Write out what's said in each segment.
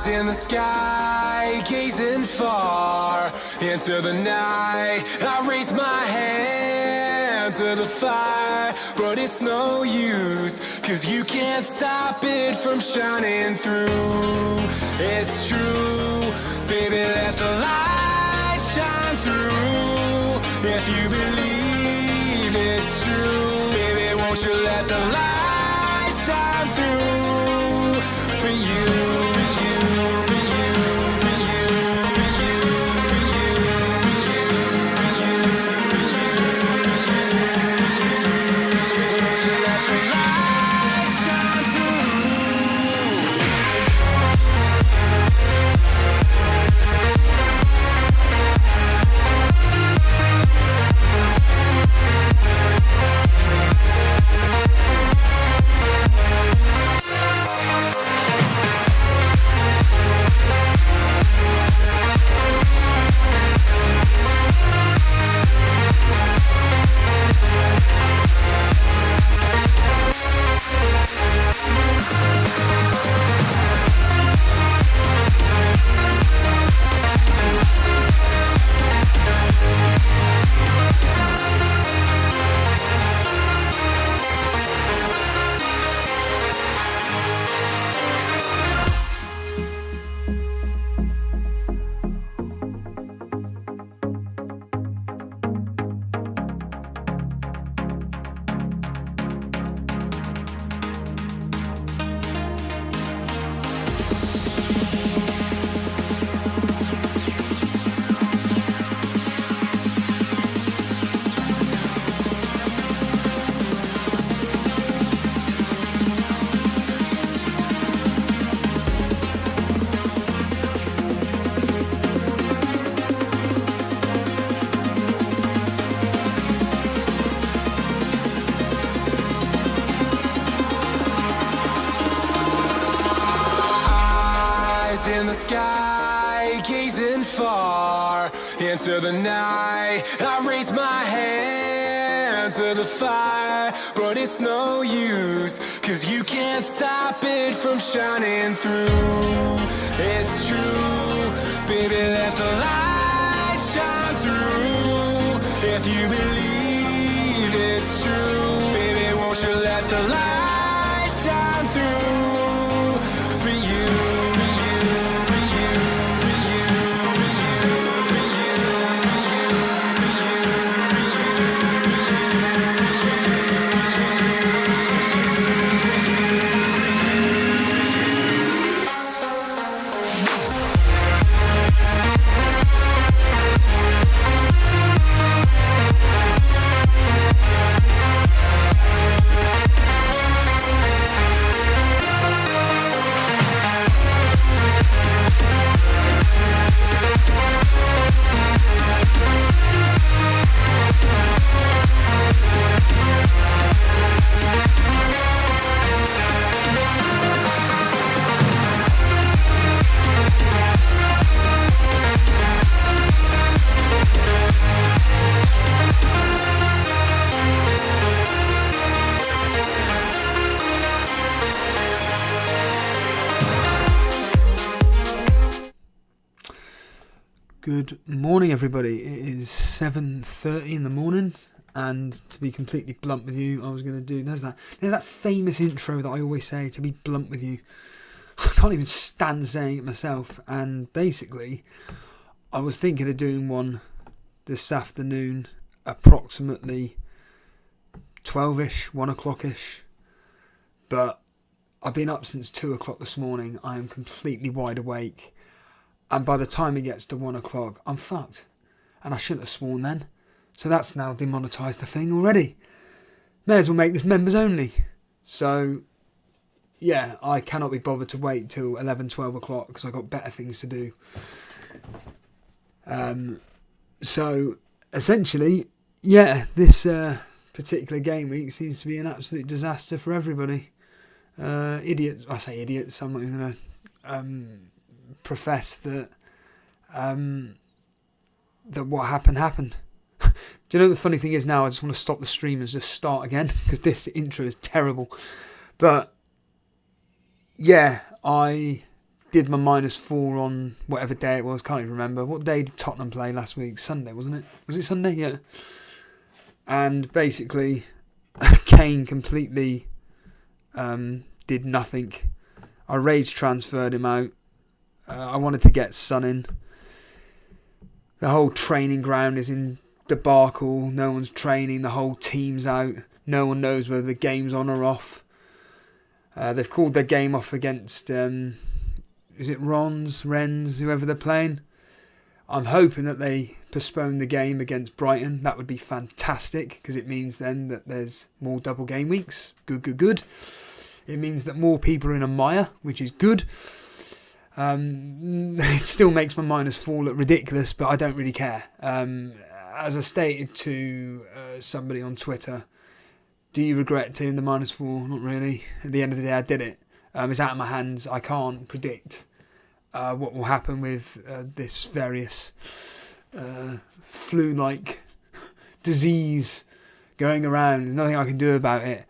Eyes in the sky, gazing far into the night. I raise my hand to the fire, but it's no use, 'cause you can't stop it from shining through. It's true, baby, let the light shine through. If you believe it's true, baby, won't you let the light shine through for you. In the sky, gazing far into the night. I raise my hand to the fire, but it's no use, 'cause you can't stop it from shining through. It's true, baby, let the light shine through. If you believe it's true, baby, won't you let the light shine through for you. Good morning, everybody. It is 7:30 in the morning, and to be completely blunt with you, I was going to do... There's that famous intro that I always say, to be blunt with you. I can't even stand saying it myself, and basically, I was thinking of doing one this afternoon, approximately 12ish, 1 o'clock-ish, but I've been up since 2 o'clock this morning. I am completely wide awake. And by the time it gets to 1 o'clock, I'm fucked. And I shouldn't have sworn then. So that's now demonetised the thing already. May as well make this members only. So, yeah, I cannot be bothered to wait till 11, 12 o'clock because I've got better things to do. So, essentially, yeah, this particular game week seems to be an absolute disaster for everybody. Idiots, I say idiots, I'm not even going to... profess that that what happened. Do you know the funny thing is now I just want to stop the stream and just start again because this intro is terrible. But yeah, I did my -4 on whatever day it was. Can't even remember. What day did Tottenham play last week? Sunday, wasn't it? Was it Sunday? Yeah. And basically, Kane completely did nothing. I rage transferred him out. I wanted to get Son in. The whole training ground is in debacle. No one's training. The whole team's out. No one knows whether the game's on or off. They've called their game off against, is it Rennes, whoever they're playing. I'm hoping that they postpone the game against Brighton. That would be fantastic, because it means then that there's more double game weeks. Good. It means that more people are in a mire, which is good. It still makes my -4 look ridiculous, but I don't really care. As I stated to somebody on Twitter, do you regret taking the -4? Not really. At the end of the day, I did it. It's out of my hands. I can't predict what will happen with this various flu-like disease going around. There's nothing I can do about it.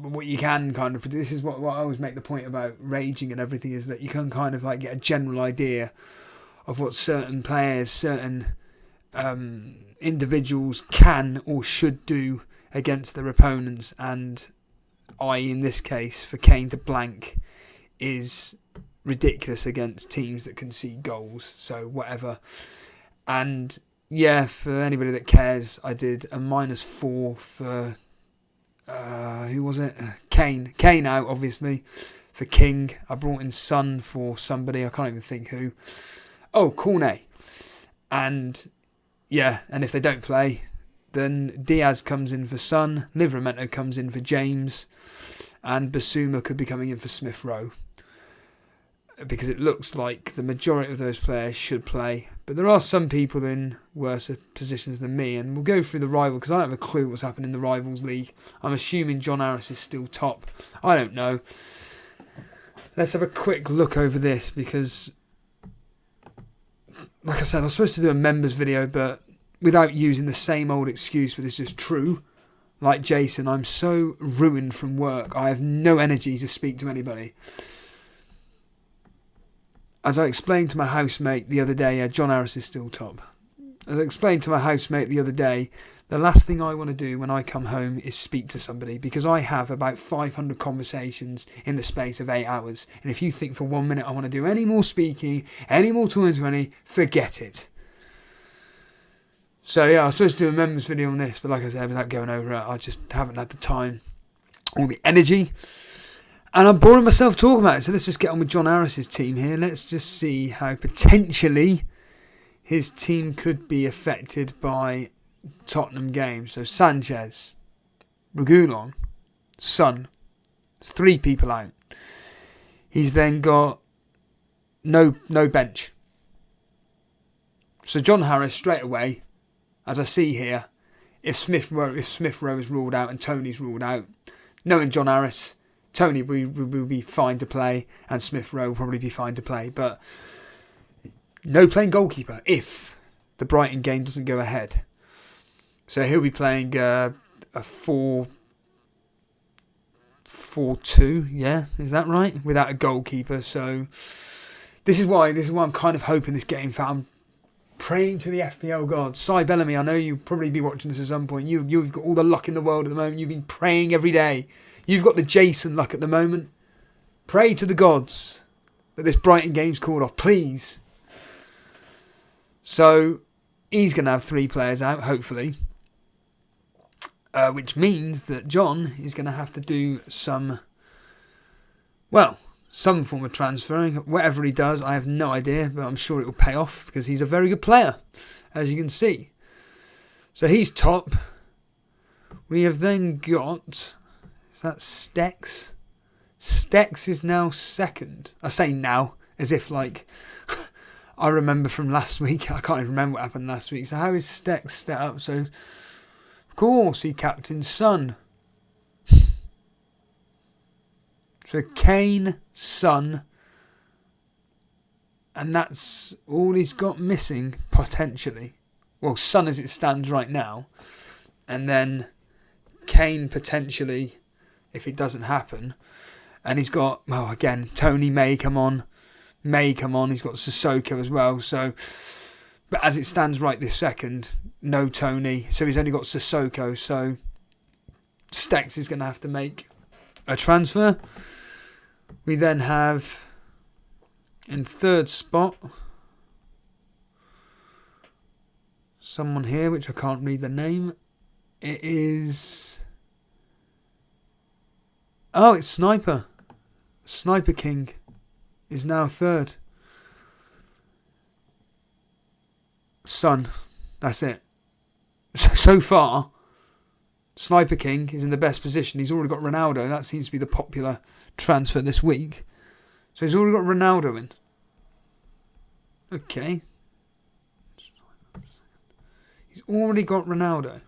What you can kind of predict, this is what I always make the point about raging and everything, is that you can kind of like get a general idea of what certain players, certain individuals can or should do against their opponents, and in this case, for Kane to blank is ridiculous against teams that concede goals. So whatever. And yeah, for anybody that cares, I did a -4 for who was it? Kane out, obviously. For King, I brought in Son for somebody. I can't even think who. Oh, Cornet. And yeah, and if they don't play, then Diaz comes in for Son, Livramento comes in for James, and Basuma could be coming in for Smith Rowe. Because it looks like the majority of those players should play. But there are some people in worse positions than me, and we'll go through the rival, because I don't have a clue what's happening in the Rivals League. I'm assuming John Harris is still top. I don't know. Let's have a quick look over this, because, like I said, I was supposed to do a members video, but without using the same old excuse, but it's just true. Like Jason, I'm so ruined from work. I have no energy to speak to anybody. As I explained to my housemate the other day, John Harris is still top. As I explained to my housemate the other day, the last thing I want to do when I come home is speak to somebody, because I have about 500 conversations in the space of 8 hours. And if you think for 1 minute I want to do any more speaking, any more 2020, forget it. So yeah, I was supposed to do a members video on this, but like I said, without going over it, I just haven't had the time or the energy. And I'm boring myself talking about it, so let's just get on with John Harris's team here. Let's just see how potentially his team could be affected by Tottenham game. So Sanchez, Reguilon, Son, 3 people out. He's then got no bench. So John Harris straight away, as I see here, if Smith Rowe is ruled out and Tony's ruled out, knowing John Harris, Tony will be fine to play, and Smith Rowe will probably be fine to play. But no playing goalkeeper if the Brighton game doesn't go ahead. So he'll be playing a 4-4-2, yeah, is that right? Without a goalkeeper. So this is why I'm kind of hoping this game. I'm praying to the FPL gods. Cy Bellamy, I know you'll probably be watching this at some point. You've got all the luck in the world at the moment. You've been praying every day. You've got the Jason luck at the moment. Pray to the gods that this Brighton game's called off, please. So he's going to have 3 players out, hopefully. Which means that John is going to have to do some form of transferring. Whatever he does, I have no idea, but I'm sure it will pay off, because he's a very good player, as you can see. So he's top. We have then got... Is that Stex? Stex is now second. I say now, as if like I remember from last week. I can't even remember what happened last week. So how is Stex set up? So, of course, he captains Son. So Kane, Son. And that's all he's got missing, potentially. Well, Son as it stands right now. And then Kane potentially... if it doesn't happen. And he's got, well, again, Tony may come on. He's got Sissoko as well. So, but as it stands right this second, no Tony. So he's only got Sissoko. So Stex is going to have to make a transfer. We then have in third spot someone here, which I can't read the name. It is... Oh, it's Sniper. Sniper King is now third. Son. That's it. So far, Sniper King is in the best position. He's already got Ronaldo. That seems to be the popular transfer this week. So he's already got Ronaldo in. Okay. He's already got Ronaldo.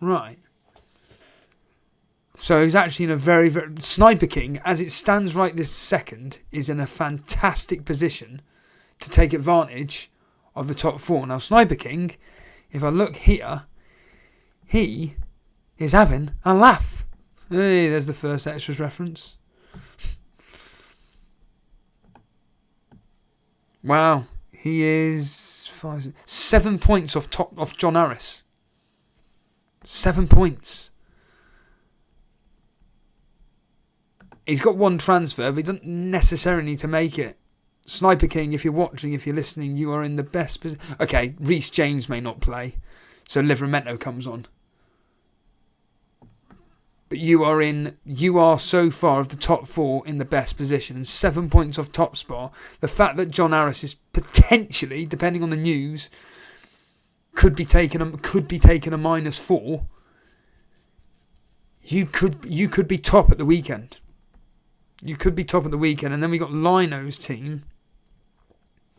Right. So he's actually in a very, very... Sniper King, as it stands right this second, is in a fantastic position to take advantage of the top four. Now, Sniper King, if I look here, he is having a laugh. Hey, there's the first extras reference. Wow. He is 7 points off John Harris. 7 points. He's got one transfer, but he doesn't necessarily need to make it. Sniper King, if you're watching, if you're listening, you are in the best position. Okay, Reece James may not play, so Livramento comes on. But you are so far of the top four in the best position, and 7 points off top spot. The fact that John Harris is potentially, depending on the news, could be taking a -4. You could be top at the weekend. You could be top at the weekend. And then we got Lino's team.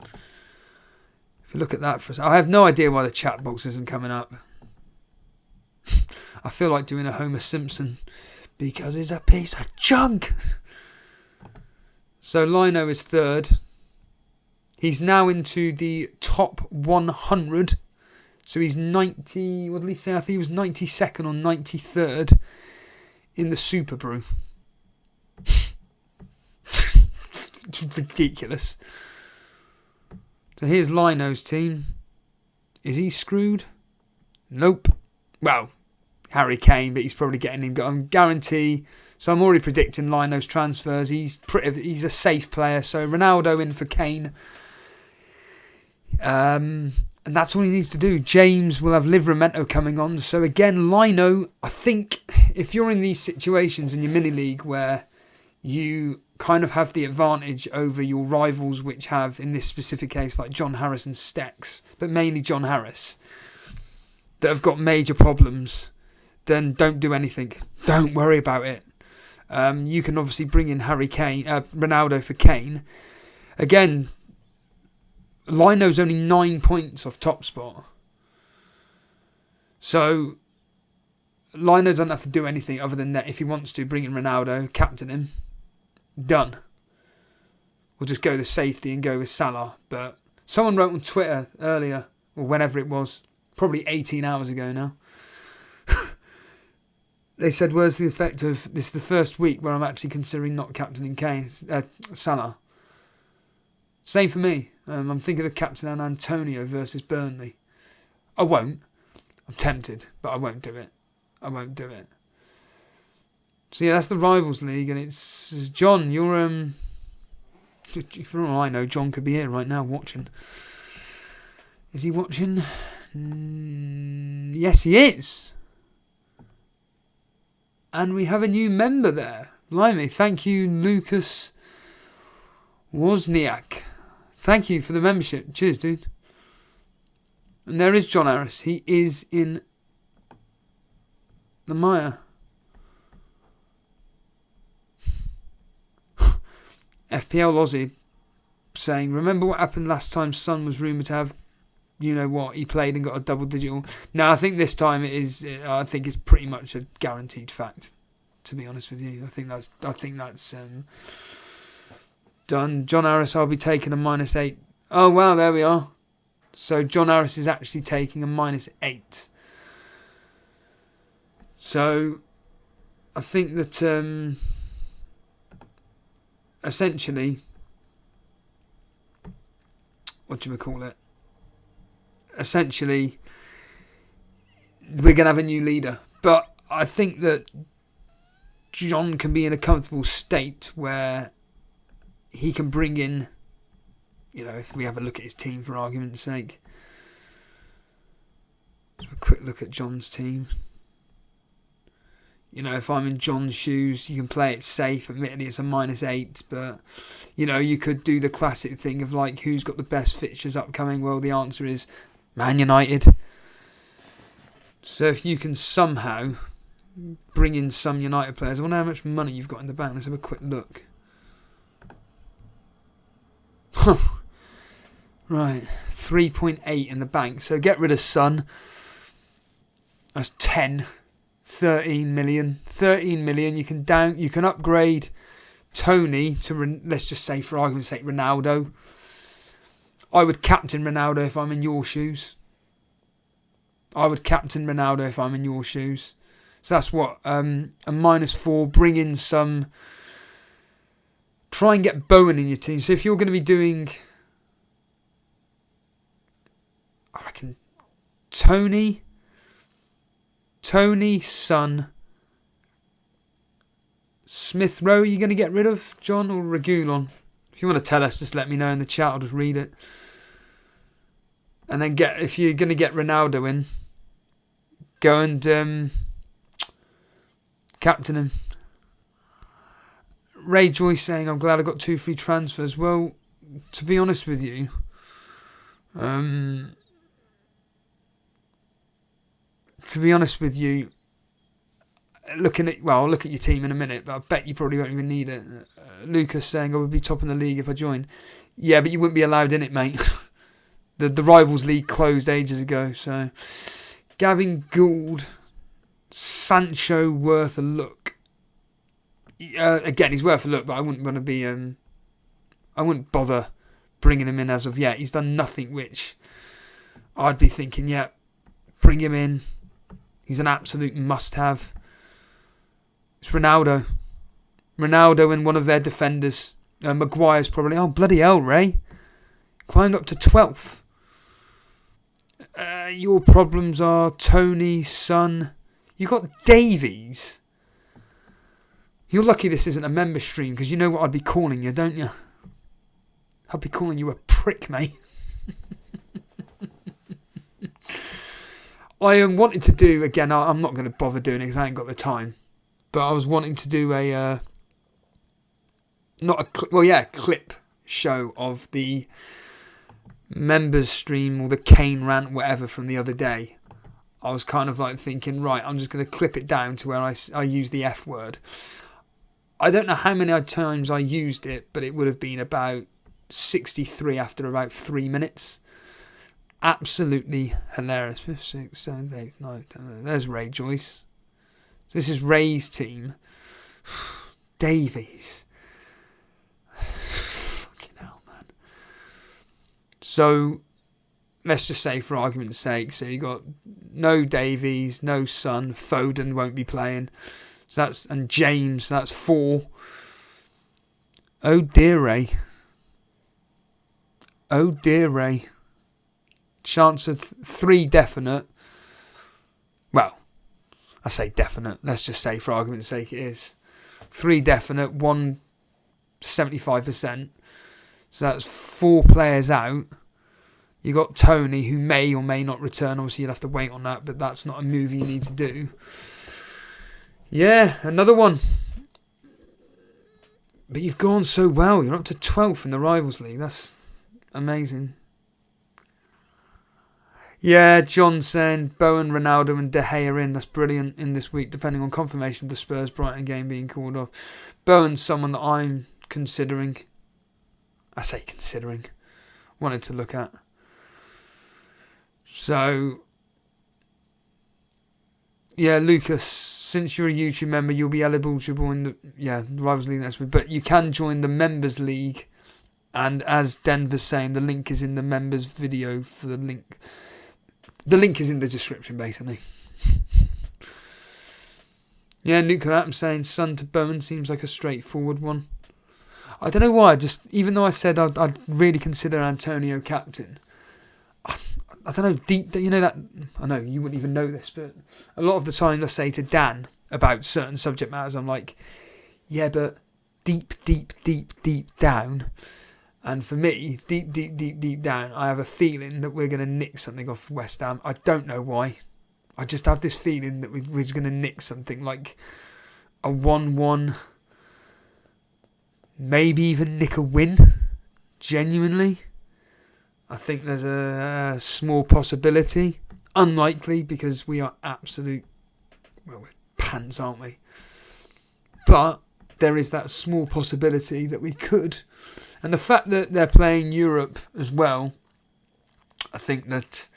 If you look at that for a second. I have no idea why the chat box isn't coming up. I feel like doing a Homer Simpson. Because it's a piece of junk. So Lino is third. He's now into the top 100. So he's 90... What did he say? I think he was 92nd or 93rd in the Super Brew. It's ridiculous. So here's Lino's team. Is he screwed? Nope. Well, Harry Kane, but he's probably getting him. I guarantee. So I'm already predicting Lino's transfers. He's a safe player. So Ronaldo in for Kane. And that's all he needs to do. James will have Livramento coming on. So again, Lino, I think if you're in these situations in your mini league where you kind of have the advantage over your rivals, which have, in this specific case, like John Harris and Stex, but mainly John Harris, that have got major problems, then don't do anything. Don't worry about it. You can obviously bring in Ronaldo for Kane. Again, Lino's only 9 points off top spot. So Lino doesn't have to do anything other than that. If he wants to, bring in Ronaldo, captain him. Done. We'll just go the safety and go with Salah. But someone wrote on Twitter earlier, or whenever it was, probably 18 hours ago now. They said, where's the effect of this is the first week where I'm actually considering not captaining Salah. Same for me. I'm thinking of captaining Antonio versus Burnley. I won't. I'm tempted, but I won't do it. So yeah, that's the Rivals League, and it's John. You're for all I know, John could be here right now watching. Is he watching? Yes, he is. And we have a new member there. Blimey, thank you, Lucas Wozniak. Thank you for the membership. Cheers, dude. And there is John Harris. He is in the mire. FPL Aussie saying, remember what happened last time Son was rumoured to have, you know what, he played and got a double digital. No, I think this time I think it's pretty much a guaranteed fact, to be honest with you. I think that's done. John Harris, I'll be taking a -8. Oh, wow, there we are. So John Harris is actually taking a -8. So I think that essentially, what do we call it? Essentially, we're going to have a new leader. But I think that John can be in a comfortable state where he can bring in, if we have a look at his team for argument's sake. Let's have a quick look at John's team. If I'm in John's shoes, you can play it safe. Admittedly, it's a -8, but, you could do the classic thing of like, who's got the best fixtures upcoming? Well, the answer is Man United. So if you can somehow bring in some United players, I wonder how much money you've got in the bank. Let's have a quick look. Right, 3.8 in the bank. So get rid of Son. That's 13 million. 13 million. You can upgrade Tony to, let's just say for argument's sake, Ronaldo. I would captain Ronaldo if I'm in your shoes. So that's what, a -4. Bring in some. Try and get Bowen in your team. So if you're going to be doing, I reckon, Tony, Son, Smith Rowe, you're going to get rid of, John, or Regulon? If you want to tell us, just let me know in the chat. I'll just read it. And then if you're going to get Ronaldo in, go and captain him. Ray Joyce saying, I'm glad I got 2 free transfers. Well, to be honest with you, I'll look at your team in a minute, but I bet you probably won't even need it. Lucas saying, I would be top in the league if I joined. Yeah, but you wouldn't be allowed in it, mate. The Rivals League closed ages ago. So, Gavin Gould, Sancho worth a look. Again, he's worth a look, but I wouldn't want to be. I wouldn't bother bringing him in as of yet. He's done nothing which I'd be thinking, yeah, bring him in. He's an absolute must-have. It's Ronaldo. Ronaldo and one of their defenders. Maguire's probably. Oh, bloody hell, Ray. Climbed up to 12th. Your problems are Tony, Son. You got Davies. You're lucky this isn't a member stream, because you know what I'd be calling you, don't you? I'd be calling you a prick, mate. I wanted to do, again, I'm not going to bother doing it because I ain't got the time. But I was wanting to do a, clip show of the members stream or the Kane rant, whatever, from the other day. I was kind of like thinking, right, I'm just going to clip it down to where I use the F word. I don't know how many times I used it, but it would have been about 63 after about 3 minutes. Absolutely hilarious. 5, 6, 7, 8, 9, 10. There's Ray Joyce. This is Ray's team. Davies. Fucking hell, man. So, let's just say for argument's sake, so you got no Davies, no Son, Foden won't be playing. So and James, that's 4. Oh dear, Ray. Oh dear, Ray. Chance of 3 definite. Well, I say definite. Let's just say for argument's sake it is. 3 definite, 1 75%. So that's 4 players out. You got Tony, who may or may not return. Obviously, you'll have to wait on that, but that's not a move you need to do. Yeah, another one. But you've gone so well. You're up to 12th in the Rivals League. That's amazing. Yeah, John saying Bowen, Ronaldo and De Gea in. That's brilliant in this week, depending on confirmation of the Spurs-Brighton game being called off. Bowen's someone that I'm considering. I say considering. Wanted to look at. So, yeah, Lucas, since you're a YouTube member, you'll be eligible in the Rivals League next week. But you can join the Members League. And as Denver's saying, the link is in the members video for the link. The link is in the description, basically. Yeah, Nuclear Atom saying Son to Bowen seems like a straightforward one. I don't know why. Just even though I said I'd really consider Antonio captain, I don't know. Deep, you know that. I know you wouldn't even know this, but a lot of the time I say to Dan about certain subject matters, I'm like, yeah, but deep down. And for me, deep down, I have a feeling that we're going to nick something off West Ham. I don't know why. I just have this feeling that we're going to nick something like a 1-1. Maybe even nick a win. Genuinely. I think there's a small possibility. Unlikely because we are absolute... Well, we're pants, aren't we? But there is that small possibility that we could... And the fact that they're playing Europe as well, I think that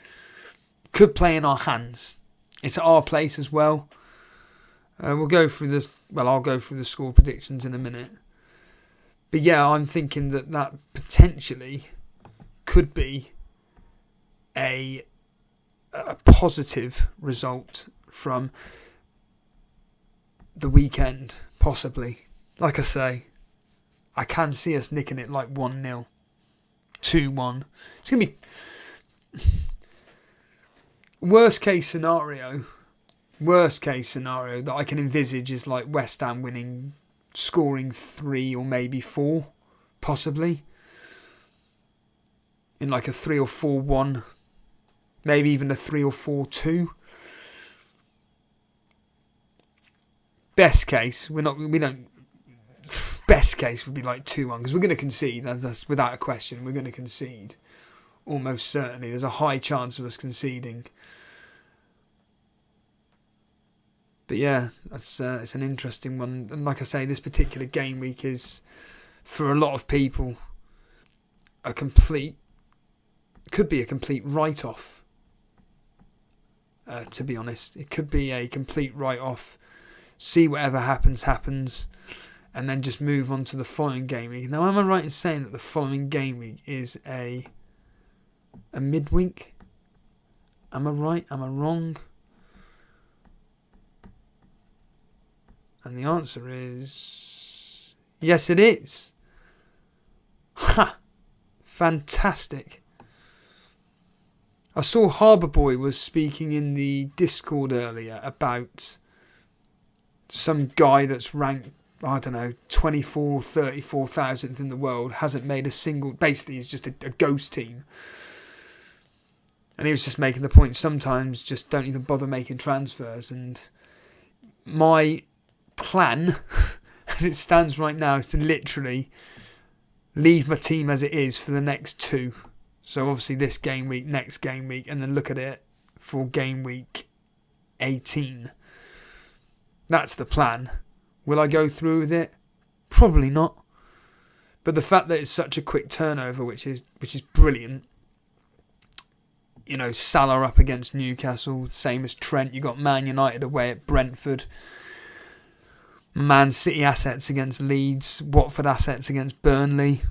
could play in our hands. It's at our place as well. We'll go through this. Well, I'll go through the score predictions in a minute. But yeah, I'm thinking that potentially could be a positive result from the weekend, possibly. Like I say, I can see us nicking it like 1-0, 2-1. It's going to be worst case scenario that I can envisage is like West Ham winning, scoring 3 or maybe 4, possibly. In like a 3 or 4-1, maybe even a 3 or 4-2. Best case, best case would be like 2-1 because we're going to concede. That's without a question. We're going to concede. Almost certainly. There's a high chance of us conceding. But yeah, it's an interesting one. And like I say, this particular game week is, for a lot of people, could be a complete write-off. To be honest, it could be a complete write-off. See whatever happens. And then just move on to the following game week. Now, am I right in saying that the following game week is a midweek? Am I right? Am I wrong? And the answer is... yes, it is. Ha! Fantastic. I saw Harbour Boy was speaking in the Discord earlier about some guy that's ranked, I don't know, 24, 34,000th in the world, hasn't made a single... Basically, he's just a ghost team. And he was just making the point, sometimes just don't even bother making transfers. And my plan, as it stands right now, is to literally leave my team as it is for the next 2. So obviously this game week, next game week, and then look at it for game week 18. That's the plan. Will I go through with it? Probably not. But the fact that it's such a quick turnover, which is brilliant. You know, Salah up against Newcastle, same as Trent. You got Man United away at Brentford. Man City assets against Leeds. Watford assets against Burnley.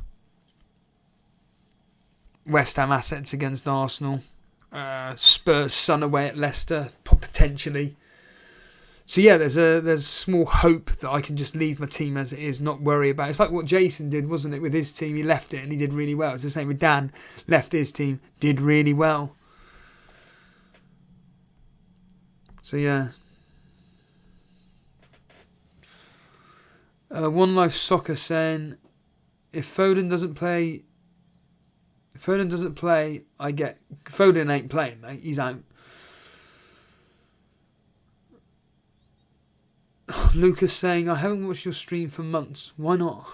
West Ham assets against Arsenal. Spurs Sun away at Leicester, potentially. So yeah, there's small hope that I can just leave my team as it is, not worry about it. It's like what Jason did, wasn't it, with his team? He left it and he did really well. It's the same with Dan. Left his team, did really well. So yeah. One Life Soccer saying, if Foden doesn't play, Foden ain't playing, mate. He's out. Lucas saying, I haven't watched your stream for months. Why not?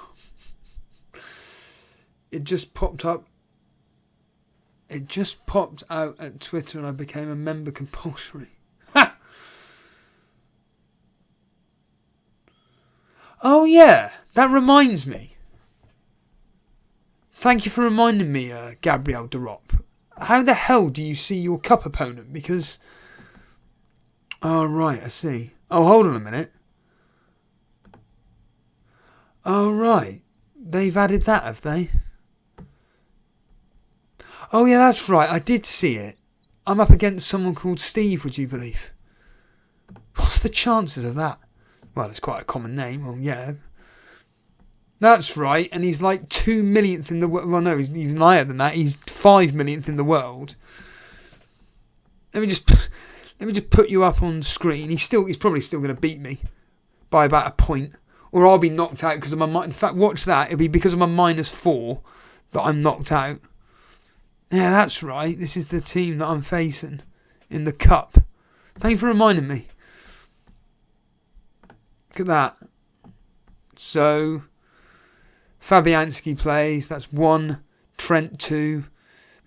It just popped up. It just popped out at Twitter and I became a member compulsory. Ha! Oh yeah, that reminds me. Thank you for reminding me, Gabriel Derop. How the hell do you see your cup opponent? Because... oh right, I see. Oh, hold on a minute. Oh, right. They've added that, have they? Oh, yeah, that's right. I did see it. I'm up against someone called Steve, would you believe? What's the chances of that? Well, it's quite a common name. Well, yeah. That's right, and he's like 2 millionth in the world. Well, no, he's even higher than that. He's 5 millionth in the world. Let me just put you up on screen. He's probably still going to beat me by about a point, or I'll be knocked out because of my. In fact, watch that. It'll be because of my -4 that I'm knocked out. Yeah, that's right. This is the team that I'm facing in the cup. Thank you for reminding me. Look at that. So, Fabianski plays. That's 1. Trent 2.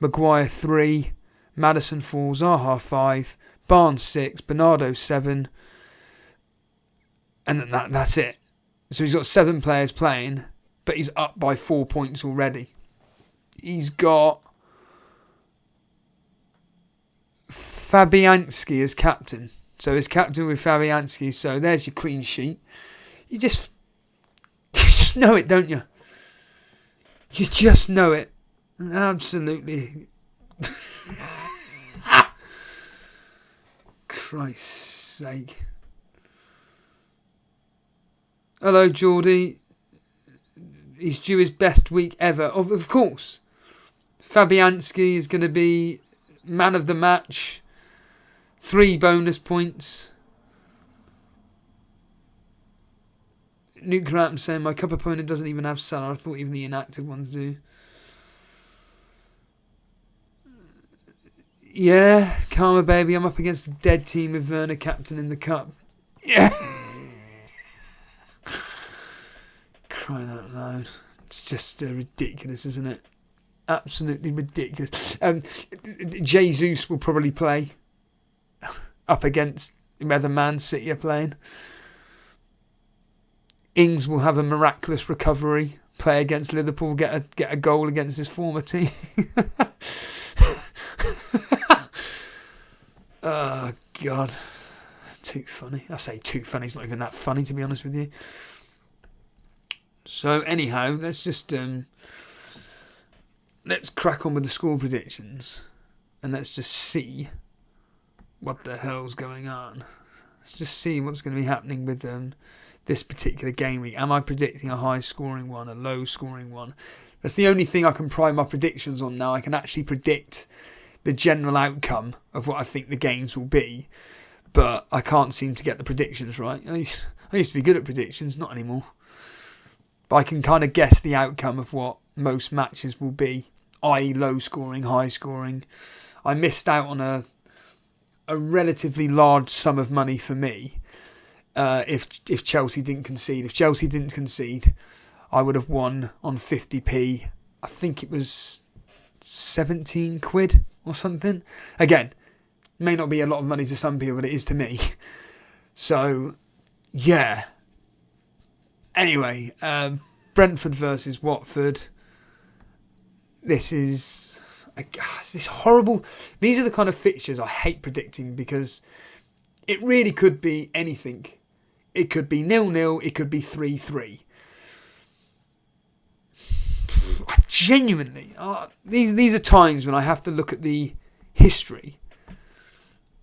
Maguire 3. Maddison 4. Zaha 5. Barnes 6. Bernardo 7. And then that's it. So he's got 7 players playing, but he's up by 4 points already. He's got Fabianski as captain. So he's captain with Fabianski. So there's your clean sheet. You just know it, don't you? You just know it. Absolutely. Christ's sake. Hello, Geordie. He's due his best week ever. Of course. Fabianski is going to be man of the match. 3 bonus points. Nuke Ram saying my cup opponent doesn't even have Salah. I thought even the inactive ones do. Yeah, Karma baby. I'm up against a dead team with Werner captain in the cup. Yeah. Crying out loud. It's just ridiculous, isn't it? Absolutely ridiculous. Jesus will probably play up against whether Man City are playing. Ings will have a miraculous recovery, play against Liverpool, get a goal against his former team. Oh, God. Too funny. I say too funny. It's not even that funny, to be honest with you. So, anyhow, let's crack on with the score predictions. And let's just see what the hell's going on. Let's just see what's going to be happening with this particular game week. Am I predicting a high-scoring one, a low-scoring one? That's the only thing I can prime my predictions on now. I can actually predict the general outcome of what I think the games will be, but I can't seem to get the predictions right. I used to be good at predictions, not anymore. But I can kind of guess the outcome of what most matches will be, i.e. low-scoring, high-scoring. I missed out on a relatively large sum of money for me if Chelsea didn't concede. If Chelsea didn't concede, I would have won on 50p. I think it was 17 quid or something. Again, may not be a lot of money to some people, but it is to me. So, yeah. Anyway, Brentford versus Watford. This is horrible. These are the kind of fixtures I hate predicting because it really could be anything. It could be 0-0. It could be 3-3. Genuinely, these are times when I have to look at the history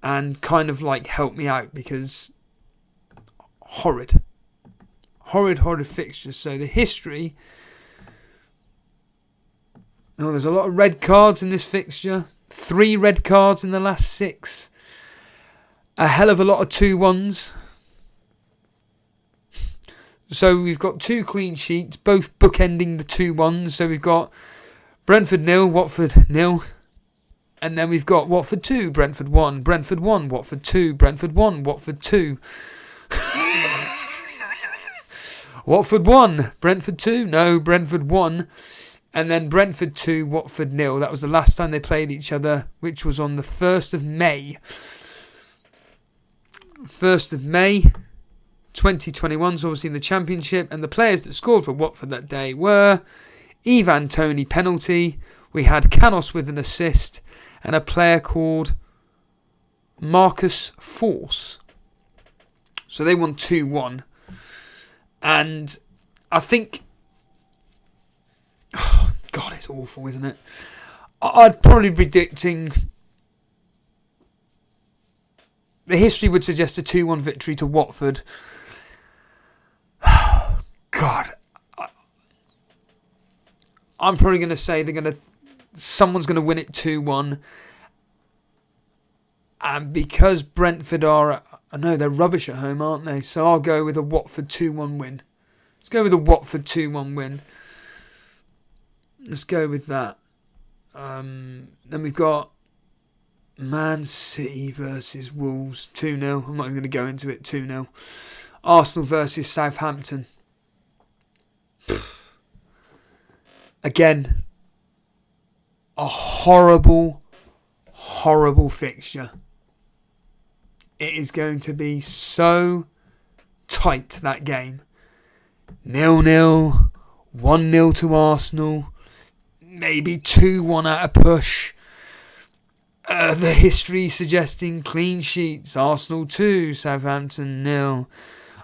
and kind of like help me out because horrid fixtures. So the history. Oh, there's a lot of red cards in this fixture. 3 red cards in the last 6. A hell of a lot of 2-1s. So we've got 2 clean sheets, both bookending the 2-1s. So we've got Brentford 0, Watford 0. And then we've got Watford 2, Brentford 1, Brentford 1, Watford 2, Brentford 1, Watford 2. Watford 1, Brentford 2, no, Brentford 1. And then Brentford 2, Watford 0. That was the last time they played each other, which was on the 1st of May. 1st of May, 2021, so obviously in the Championship. And the players that scored for Watford that day were Ivan Toney, penalty. We had Canos with an assist. And a player called Marcus Force. So they won 2-1. And I think... Oh, God, it's awful, isn't it? I'd probably be predicting... The history would suggest a 2-1 victory to Watford. God. I'm probably going to say someone's going to win it 2-1. And because Brentford I know they're rubbish at home, aren't they? So I'll go with a Watford 2-1 win. Let's go with a Watford 2-1 win. Let's go with that. Then we've got Man City versus Wolves 2-0. I'm not even going to go into it. 2-0. Arsenal versus Southampton. Again, a horrible, horrible fixture. It is going to be so tight, that game. 0-0, 1-0 to Arsenal, maybe 2-1 at a push. The history suggesting clean sheets. Arsenal 2, Southampton 0.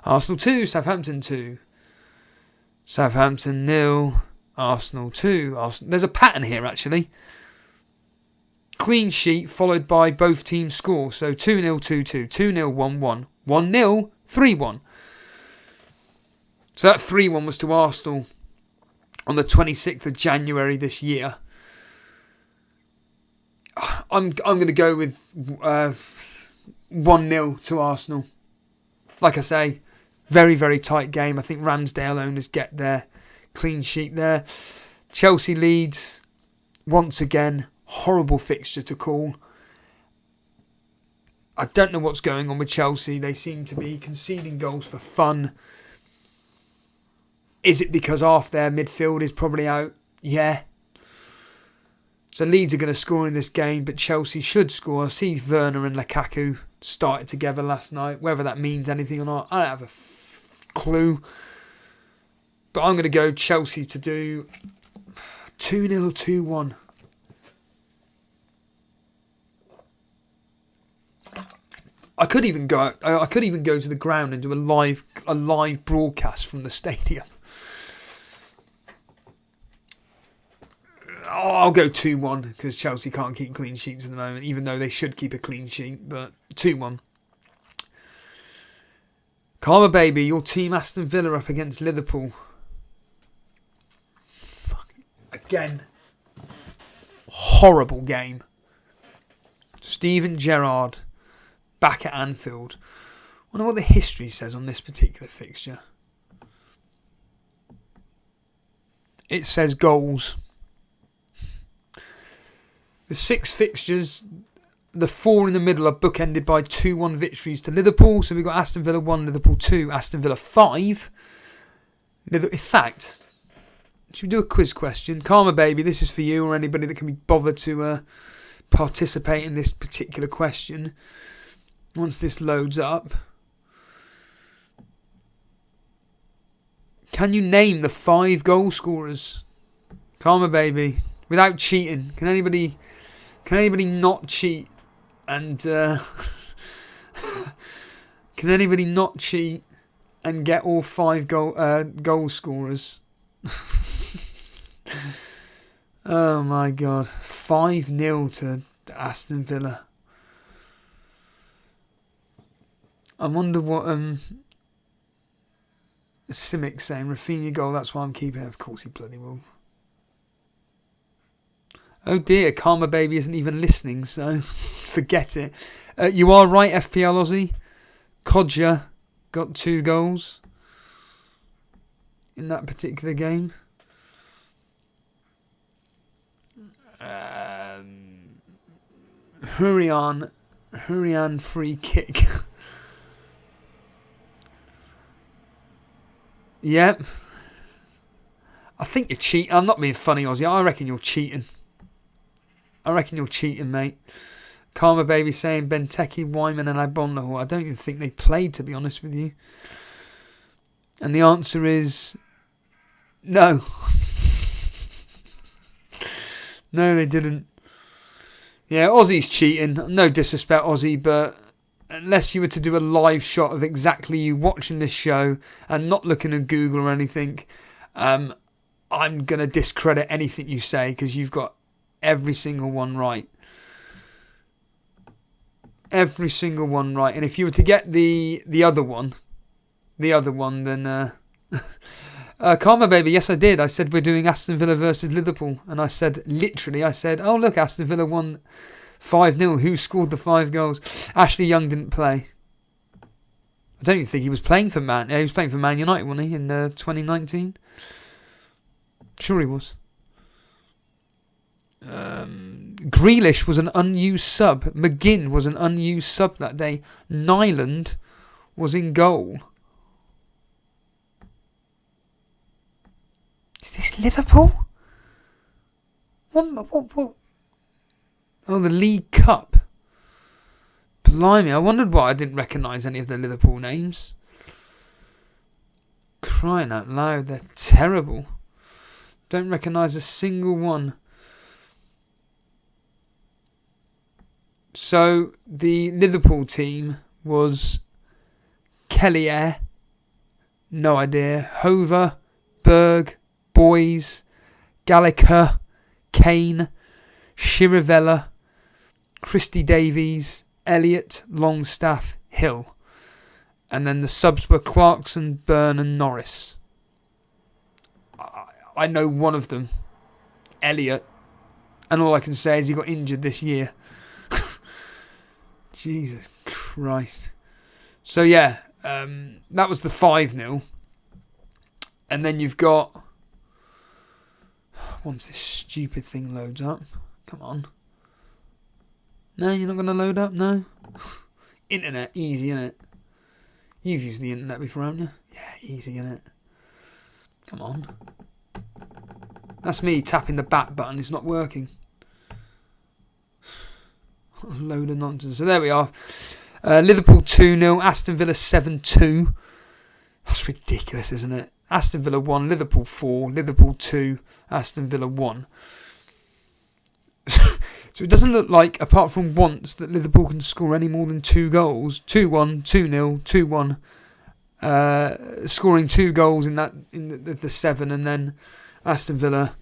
Arsenal 2, Southampton 2. Southampton 0, Arsenal 2. There's a pattern here, actually. Clean sheet followed by both teams score. So 2-0, 2-2, 2-0, 1-1, 1-0, 3-1. So that 3-1 was to Arsenal on the 26th of January this year. I'm going to go with 1-0 to Arsenal. Like I say, very, very tight game. I think Ramsdale owners get their clean sheet there. Chelsea leads once again. Horrible fixture to call. I don't know what's going on with Chelsea. They seem to be conceding goals for fun. Is it because half their midfield is probably out? Yeah. So Leeds are going to score in this game, but Chelsea should score. I see Werner and Lukaku started together last night. Whether that means anything or not, I don't have a clue. But I'm going to go Chelsea to do 2-0 or 2-1. I could even go to the ground and do a live broadcast from the stadium. I'll go 2-1 because Chelsea can't keep clean sheets at the moment, even though they should keep a clean sheet. But 2-1. Karma Baby, your team Aston Villa up against Liverpool. Again, horrible game. Steven Gerrard back at Anfield. I wonder what the history says on this particular fixture. It says goals. The 6 fixtures, the 4 in the middle are bookended by 2-1 victories to Liverpool. So we've got Aston Villa 1, Liverpool 2, Aston Villa 5. In fact, should we do a quiz question? Karma Baby, this is for you or anybody that can be bothered to participate in this particular question. Once this loads up. Can you name the 5 goal scorers? Karma Baby, without cheating. Can anybody not cheat? And can anybody not cheat and get all 5 goal scorers? Oh my God. 5-0 to Aston Villa. I wonder what Simic's saying. Rafinha goal, that's why I'm keeping it. Of course he bloody will. Oh dear, Karma Baby isn't even listening, so forget it. You are right, FPL Aussie. Kodja got 2 goals in that particular game. Hurrian free kick. Yep. I think you're cheating. I'm not being funny, Aussie. I reckon you're cheating. Mate. Karma Baby saying Benteke, Wyman and Agbonlahor. I don't even think they played, to be honest with you. And the answer is no. No, they didn't. Yeah, Aussie's cheating. No disrespect, Aussie, but unless you were to do a live shot of exactly you watching this show and not looking at Google or anything, I'm going to discredit anything you say because you've got every single one right. Every single one right. And if you were to get the other one, then Karma Baby, yes I did. I said we're doing Aston Villa versus Liverpool. And I said, literally, oh look, Aston Villa won 5-0. Who scored the 5 goals? Ashley Young didn't play. I don't even think he was playing for Man. He was playing for Man United, wasn't he, in 2019? Sure he was. Grealish was an unused sub. McGinn was an unused sub that day. Nyland was in goal. Is this Liverpool? What? Oh, the League Cup. Blimey, I wondered why I didn't recognise any of the Liverpool names. Crying out loud, they're terrible. Don't recognise a single one. So, the Liverpool team was Kellier, no idea, Hover, Berg, Boys, Gallagher, Kane, Chirivella, Christy Davies, Elliott, Longstaff, Hill. And then the subs were Clarkson, Byrne and Norris. I know one of them, Elliott, and all I can say is he got injured this year. Jesus Christ. So yeah, that was the 5-0. And then you've got... Once this stupid thing loads up. Come on. No, you're not going to load up? No? Internet, easy, innit? You've used the internet before, haven't you? Yeah, easy, innit? Come on. That's me tapping the back button. It's not working. Load of nonsense. So there we are. Liverpool 2-0. Aston Villa 7-2. That's ridiculous, isn't it? Aston Villa 1. Liverpool 4. Liverpool 2. Aston Villa 1. So it doesn't look like, apart from once, that Liverpool can score any more than 2 goals. 2-1, 2-0, 2-1. Scoring 2 goals in the 7, and then Aston Villa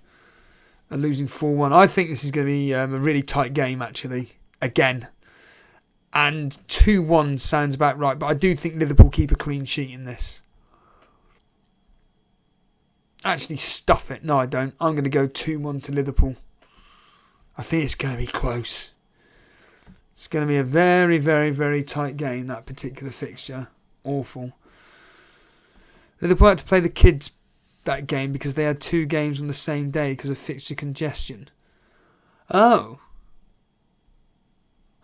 are losing 4-1. I think this is going to be a really tight game, actually. Again. And 2-1 sounds about right, but I do think Liverpool keep a clean sheet in this. Actually, stuff it. No, I don't. I'm going to go 2-1 to Liverpool. I think it's going to be close. It's going to be a very, very, very tight game, that particular fixture. Awful. Liverpool had to play the kids that game because they had 2 games on the same day because of fixture congestion. Oh.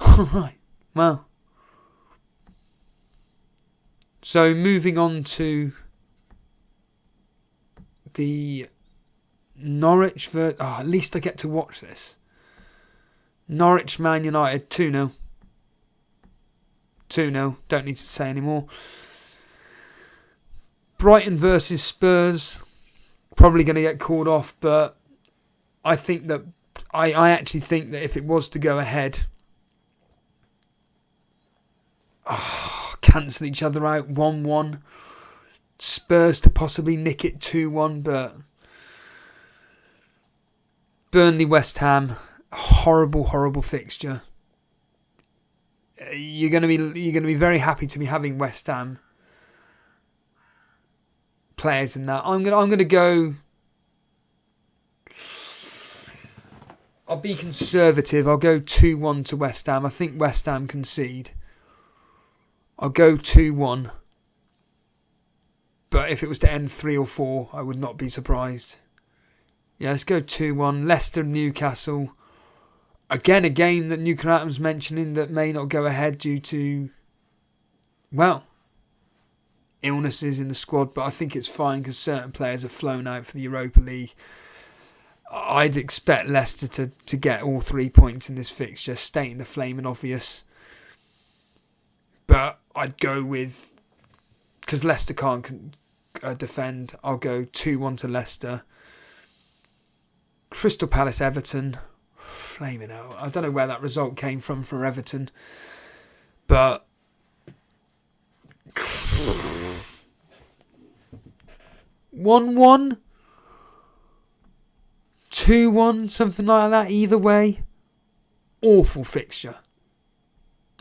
Alright. Well. So moving on to the Norwich at least I get to watch this. Norwich Man United 2-0. 2-0. Don't need to say anymore. Brighton versus Spurs. Probably going to get called off, but I think that I actually think that if it was to go ahead, cancel each other out 1-1. Spurs to possibly nick it 2-1, but Burnley West Ham, horrible, horrible fixture. You're going to be very happy to be having West Ham players in that. I'm going to go. I'll be conservative. I'll go 2-1 to West Ham. I think West Ham concede. I'll go 2-1. But if it was to end 3 or 4, I would not be surprised. Yeah, let's go 2-1. Leicester, Newcastle. Again, a game that Newcastle Adams mentioning that may not go ahead due to, well, illnesses in the squad. But I think it's fine because certain players have flown out for the Europa League. I'd expect Leicester to get all 3 points in this fixture, stating the flaming obvious. But I'd go with, because Leicester can't defend, I'll go 2-1 to Leicester. Crystal Palace Everton. Flaming out. I don't know where that result came from for Everton. But 1-1? 2-1? Something like that. Either way. Awful fixture.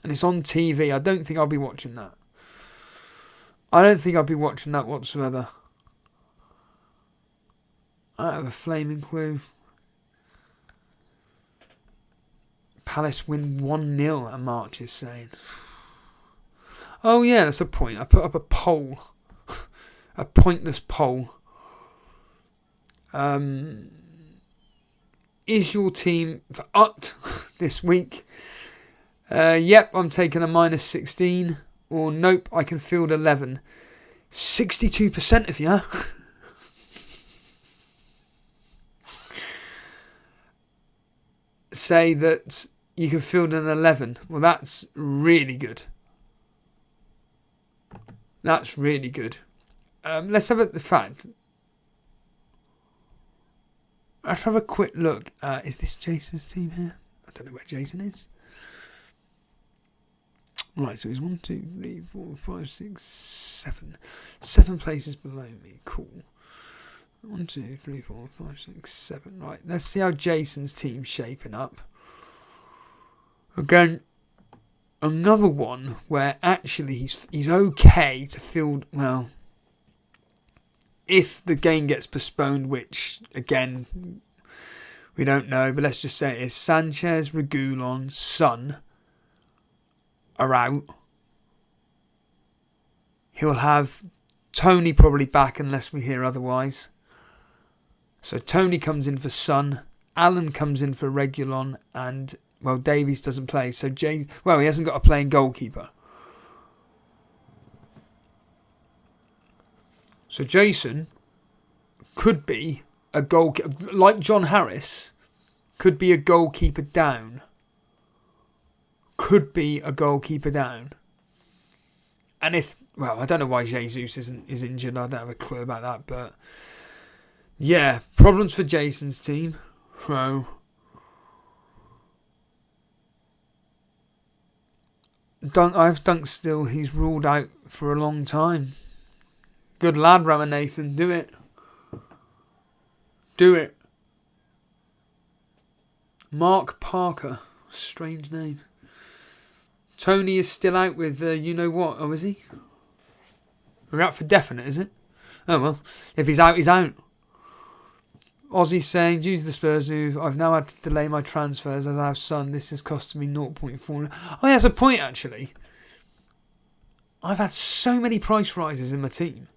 And it's on TV. I don't think I'll be watching that. I don't think I'll be watching that whatsoever. I have a flaming clue. Palace win 1-0, March is saying. Oh yeah, that's a point. I put up a poll. A pointless poll. Is your team for ut this week? Yep, I'm taking a -16. Or nope, I can field 11. 62% of you. Say that you can field an 11. Well, that's really good. That's really good. Let's have the fact. Let's have a quick look. Is this Jason's team here? I don't know where Jason is. Right, so he's 1, 2, 3, 4, 5, 6, 7. 7 places below me. Cool. 1, 2, 3, 4, 5, 6, 7. Right, let's see how Jason's team's shaping up. Again, another one where actually he's okay to field. Well, if the game gets postponed, which again we don't know, but let's just say it is Sanchez, Reguilon, Son are out. He'll have Tony probably back unless we hear otherwise. So Tony comes in for Son, Alan comes in for Reguilon, and well, Davies doesn't play. So he hasn't got a playing goalkeeper. So Jason could be a goalkeeper, like John Harris, could be a goalkeeper down. Could be a goalkeeper down. And if, well, I don't know why Jesus is injured. I don't have a clue about that. But yeah, problems for Jason's team. So I've Dunk still. He's ruled out for a long time. Good lad, Ramanathan. Do it. Do it. Mark Parker. Strange name. Tony is still out with you know what. Oh, is he? We're out for definite, is it? Oh, well. If he's out, he's out. Ozzy's saying, due to the Spurs move, I've now had to delay my transfers as I have Son. This has costed me 0.4. Oh, yeah, that's a point, actually. I've had so many price rises in my team.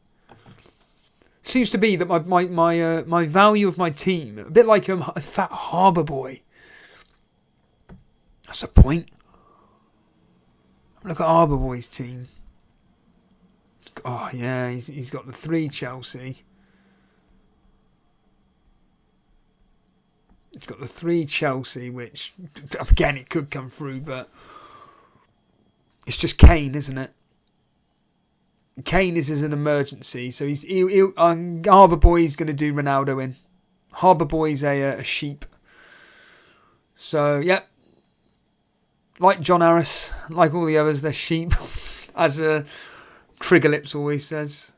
Seems to be that my value of my team, a bit like a fat harbour boy. That's a point. Look at Harbour Boy's team. Oh yeah, he's got the 3 Chelsea. He's got the 3 Chelsea, which again it could come through, but it's just Kane, isn't it? Kane is an emergency, so Harbour Boy's going to do Ronaldo in. Harbour Boy's a sheep. So yep. Like John Harris, like all the others, they're sheep, as Trigger Lips always says.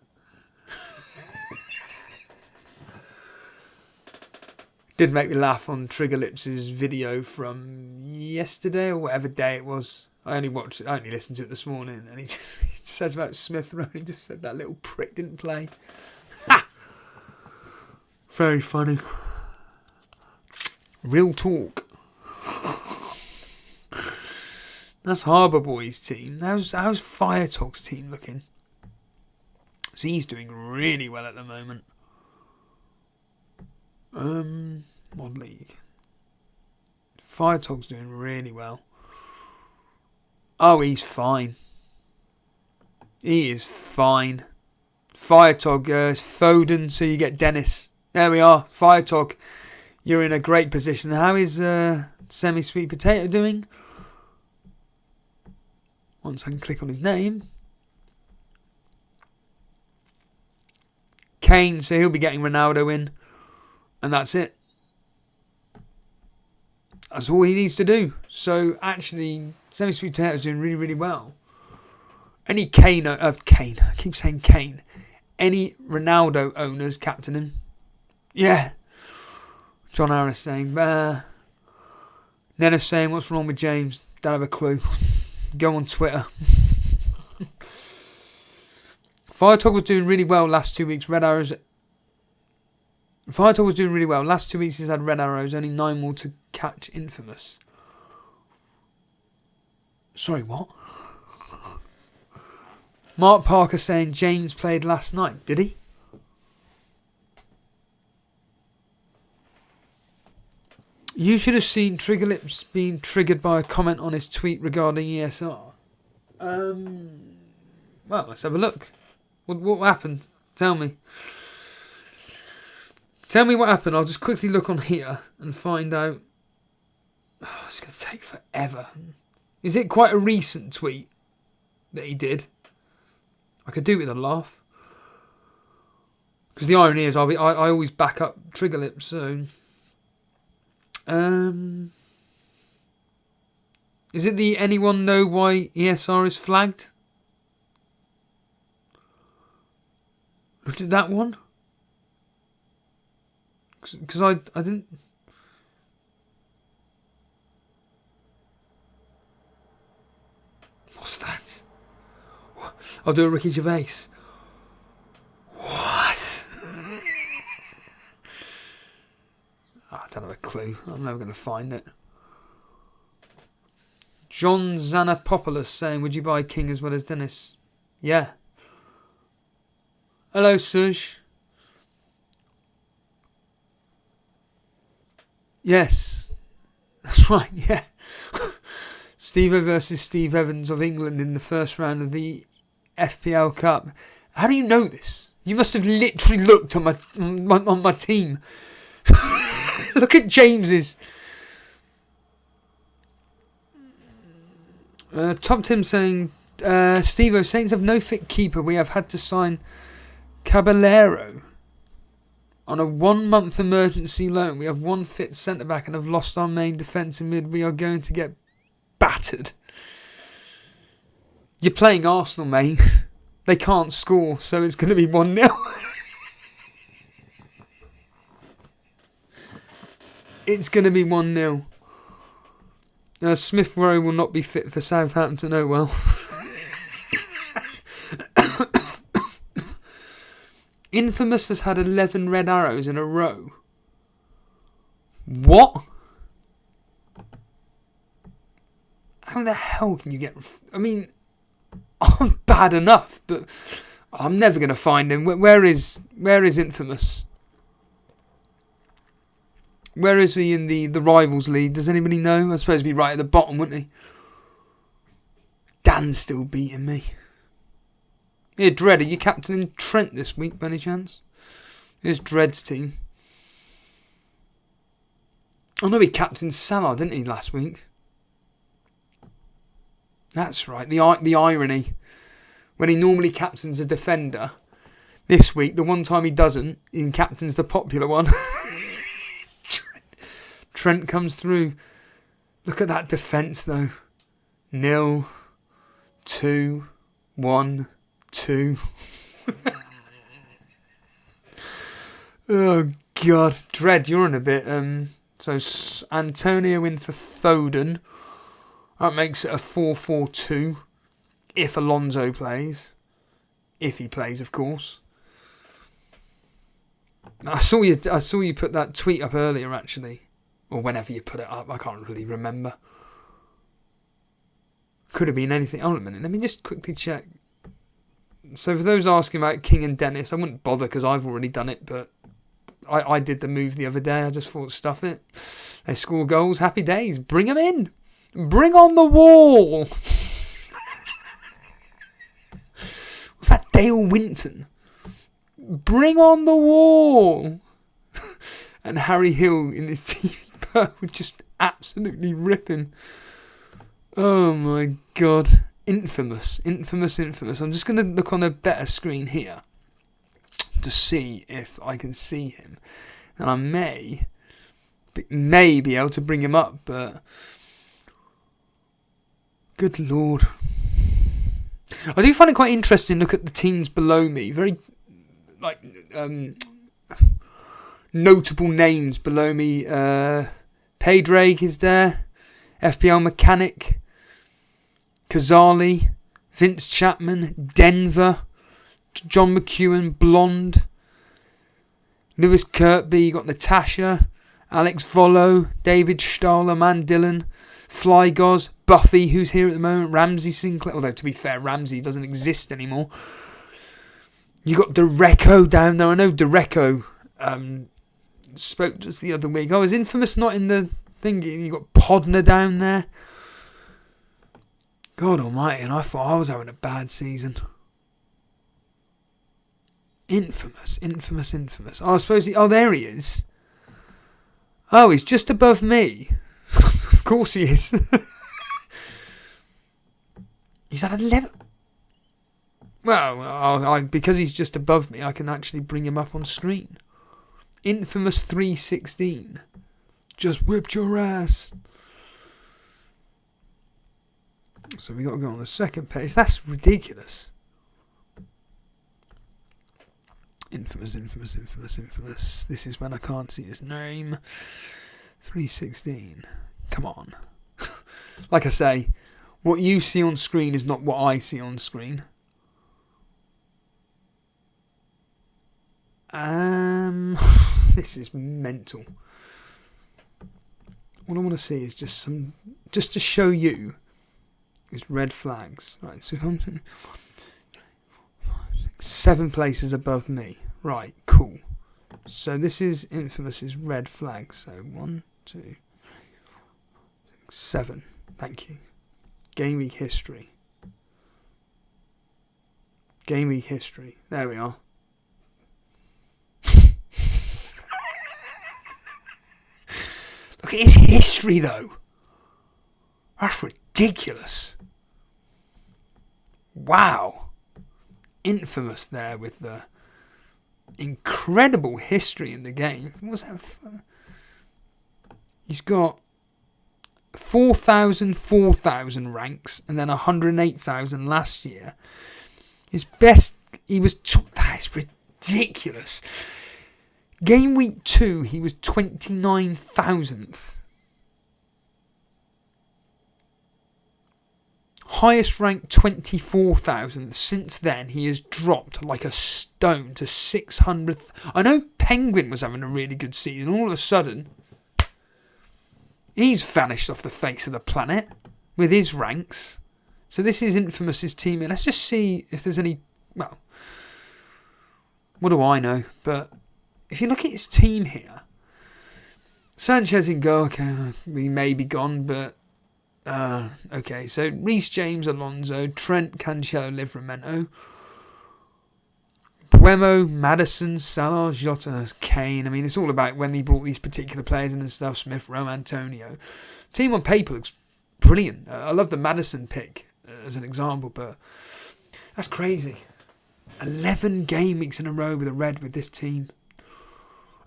Did make me laugh on Trigger Lips' video from yesterday or whatever day it was. I only listened to it this morning, and he says about Smith Rowe. He just said that little prick didn't play. Ha! Very funny. Real talk. That's Harbour Boy's team. How's Fire Talk's team looking? So he's doing really well at the moment. Mod League. Fire Talk's doing really well. Oh, he's fine. He is fine. Fire Talk is Foden, so you get Dennis. There we are. Fire Talk, you're in a great position. How is Semi-Sweet Potato doing? Once I can click on his name. Kane, so he'll be getting Ronaldo in. And that's it. That's all he needs to do. So actually, Semi-Sweet Potato is doing really, really well. Any Kane, I keep saying Kane. Any Ronaldo owners captain him. Yeah. John Harris saying, Nennis saying, what's wrong with James? Don't have a clue. Go on Twitter. Fire Talk was doing really well last 2 weeks. Red Arrows Firetalk was doing really well. Last 2 weeks he's had red arrows, only 9 more to catch Infamous. Sorry, what? Mark Parker saying James played last night. Did he? You should have seen Trigger Lips being triggered by a comment on his tweet regarding ESR. Well, let's have a look. What happened? Tell me. Tell me what happened. I'll just quickly look on here and find out. Oh, it's going to take forever. Is it quite a recent tweet that he did? I could do it with a laugh. Because the irony is I always back up Trigger Lips, so... Is it the anyone know why ESR is flagged? Was it that one? Because I didn't... What's that? I'll do a Ricky Gervais. What? I don't have a clue. I'm never going to find it. John Zanapopoulos saying, would you buy King as well as Dennis? Yeah. Hello, Suj. Yes. That's right, yeah. Steve-O versus Steve Evans of England in the first round of the FPL Cup. How do you know this? You must have literally looked on my team. Look at James's. Top Tim saying, Steve-O, Saints have no fit keeper. We have had to sign Caballero on a 1-month emergency loan. We have one fit centre-back and have lost our main defensive mid. We are going to get battered. You're playing Arsenal, mate. They can't score, so it's going to be 1-0. It's going to be 1-0. Smith Rowe will not be fit for Southampton. Oh well. Infamous has had 11 red arrows in a row. What? How the hell can you get... I mean, I'm bad enough, but I'm never going to find him. Where is Infamous? Where is he in the Rivals League? Does anybody know? I suppose he'd be right at the bottom, wouldn't he? Dan's still beating me. Yeah, Dredd, are you captaining Trent this week, by any chance? Here's Dredd's team. I know he captained Salah, didn't he, last week? That's right, the irony. When he normally captains a defender, this week, the one time he doesn't, he captains the popular one. Trent comes through. Look at that defence, though. 0, 2, 1, 2. Oh, God. Dredd, you're in a bit. So, Antonio in for Foden. That makes it a 4-4-2. If Alonso plays. If he plays, of course. I saw you put that tweet up earlier, actually. Or whenever you put it up. I can't really remember. Could have been anything. Hold on a minute. Let me just quickly check. So for those asking about King and Dennis, I wouldn't bother because I've already done it. But I did the move the other day. I just thought, stuff it. They score goals. Happy days. Bring them in. Bring on the wall. What's that? Dale Winton. Bring on the wall. And Harry Hill in his TV was just absolutely ripping. Oh my God. Infamous. I'm just going to look on a better screen here to see if I can see him. And I may be able to bring him up, but good Lord. I do find it quite interesting. Look at the teams below me. Very, notable names below me. Paydrake is there. FPL Mechanic. Kazali. Vince Chapman. Denver. John McEwen. Blonde. Lewis Kirkby, you got Natasha, Alex Volo, David Stahler, Man Dillon, Flygoz, Buffy, who's here at the moment, Ramsey Sinclair, although to be fair, Ramsey doesn't exist anymore. You got Dereco down there. I know Dereco spoke to us the other week. Is Infamous not in the thing? You got Podner down there. God almighty, and I thought I was having a bad season. Infamous. I suppose there he is. Oh, he's just above me. Of course he is. He's at 11. Well, because he's just above me, I can actually bring him up on screen. Infamous 316. Just whipped your ass. So we got to go on the second page. That's ridiculous. Infamous. This is when I can't see his name. 316. Come on. Like I say, what you see on screen is not what I see on screen. This is mental. What I want to see is just to show you is red flags. Right, so if I'm 7 places above me. Right, cool. So this is Infamous's red flag. So 1, 2, 3, 4, 6, 7. Thank you. Gameweek history. Gameweek history. There we are. Look at his history, though. That's ridiculous. Wow. Infamous there with the incredible history in the game. What's that? He's got 4,000 ranks and then 108,000 last year. His best, that is ridiculous. Game week 2, he was 29,000th. Highest rank 24,000. Since then, he has dropped like a stone to 600th. I know Penguin was having a really good season. All of a sudden, he's vanished off the face of the planet with his ranks. So this is Infamous's team. Let's just see if there's any. Well, what do I know? But if you look at his team here, Sanchez in goal. Okay, we may be gone, but. Okay, so Reece James, Alonso, Trent, Cancelo, Livramento, Buemo, Maddison, Salah, Jota, Kane. I mean, it's all about when he brought these particular players in and stuff. Smith, Rowe, Antonio. Team on paper looks brilliant. I love the Maddison pick as an example, but that's crazy. 11 game weeks in a row with a red with this team.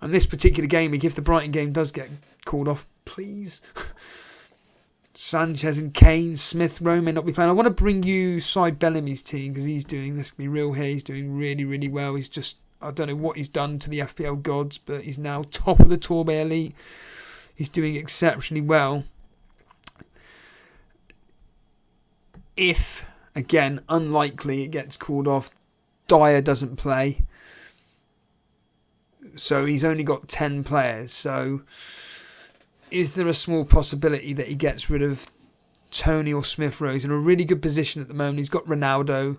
And this particular game week, if the Brighton game does get called off, please. Sanchez and Kane, Smith, Rowe may not be playing. I want to bring you Cy Bellamy's team because he's doing, let's be real here, he's doing really, really well. He's just, I don't know what he's done to the FPL gods, but he's now top of the Torbay Elite. He's doing exceptionally well. If, again, unlikely it gets called off, Dyer doesn't play. So he's only got 10 players, so is there a small possibility that he gets rid of Tony or Smith Rowe? He's in a really good position at the moment. He's got Ronaldo.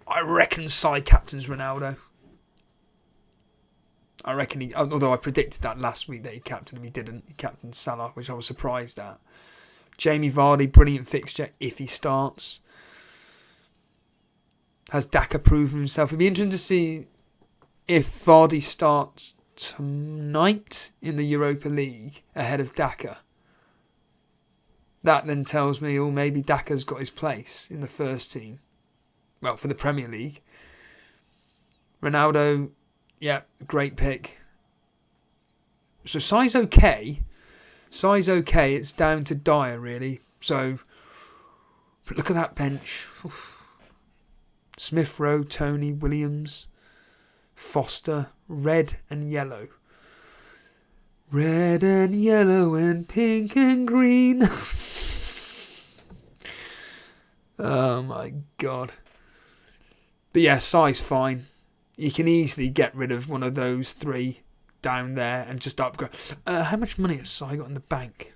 I reckon Cy captains Ronaldo. I reckon although I predicted that last week that he captained him, he didn't. He captained Salah, which I was surprised at. Jamie Vardy, brilliant fixture if he starts. Has Daka proven himself? It'd be interesting to see if Vardy starts tonight in the Europa League ahead of Daka. That then tells me, maybe Daka's got his place in the first team. Well, for the Premier League. Ronaldo, yeah, great pick. So Cy's okay. It's down to Dyer, really. So, look at that bench. Smith Rowe, Tony, Williams, Foster, red and yellow. Red and yellow and pink and green. Oh my god. But yeah, Cy's fine. You can easily get rid of one of those 3 down there and just upgrade. How much money has Si got in the bank?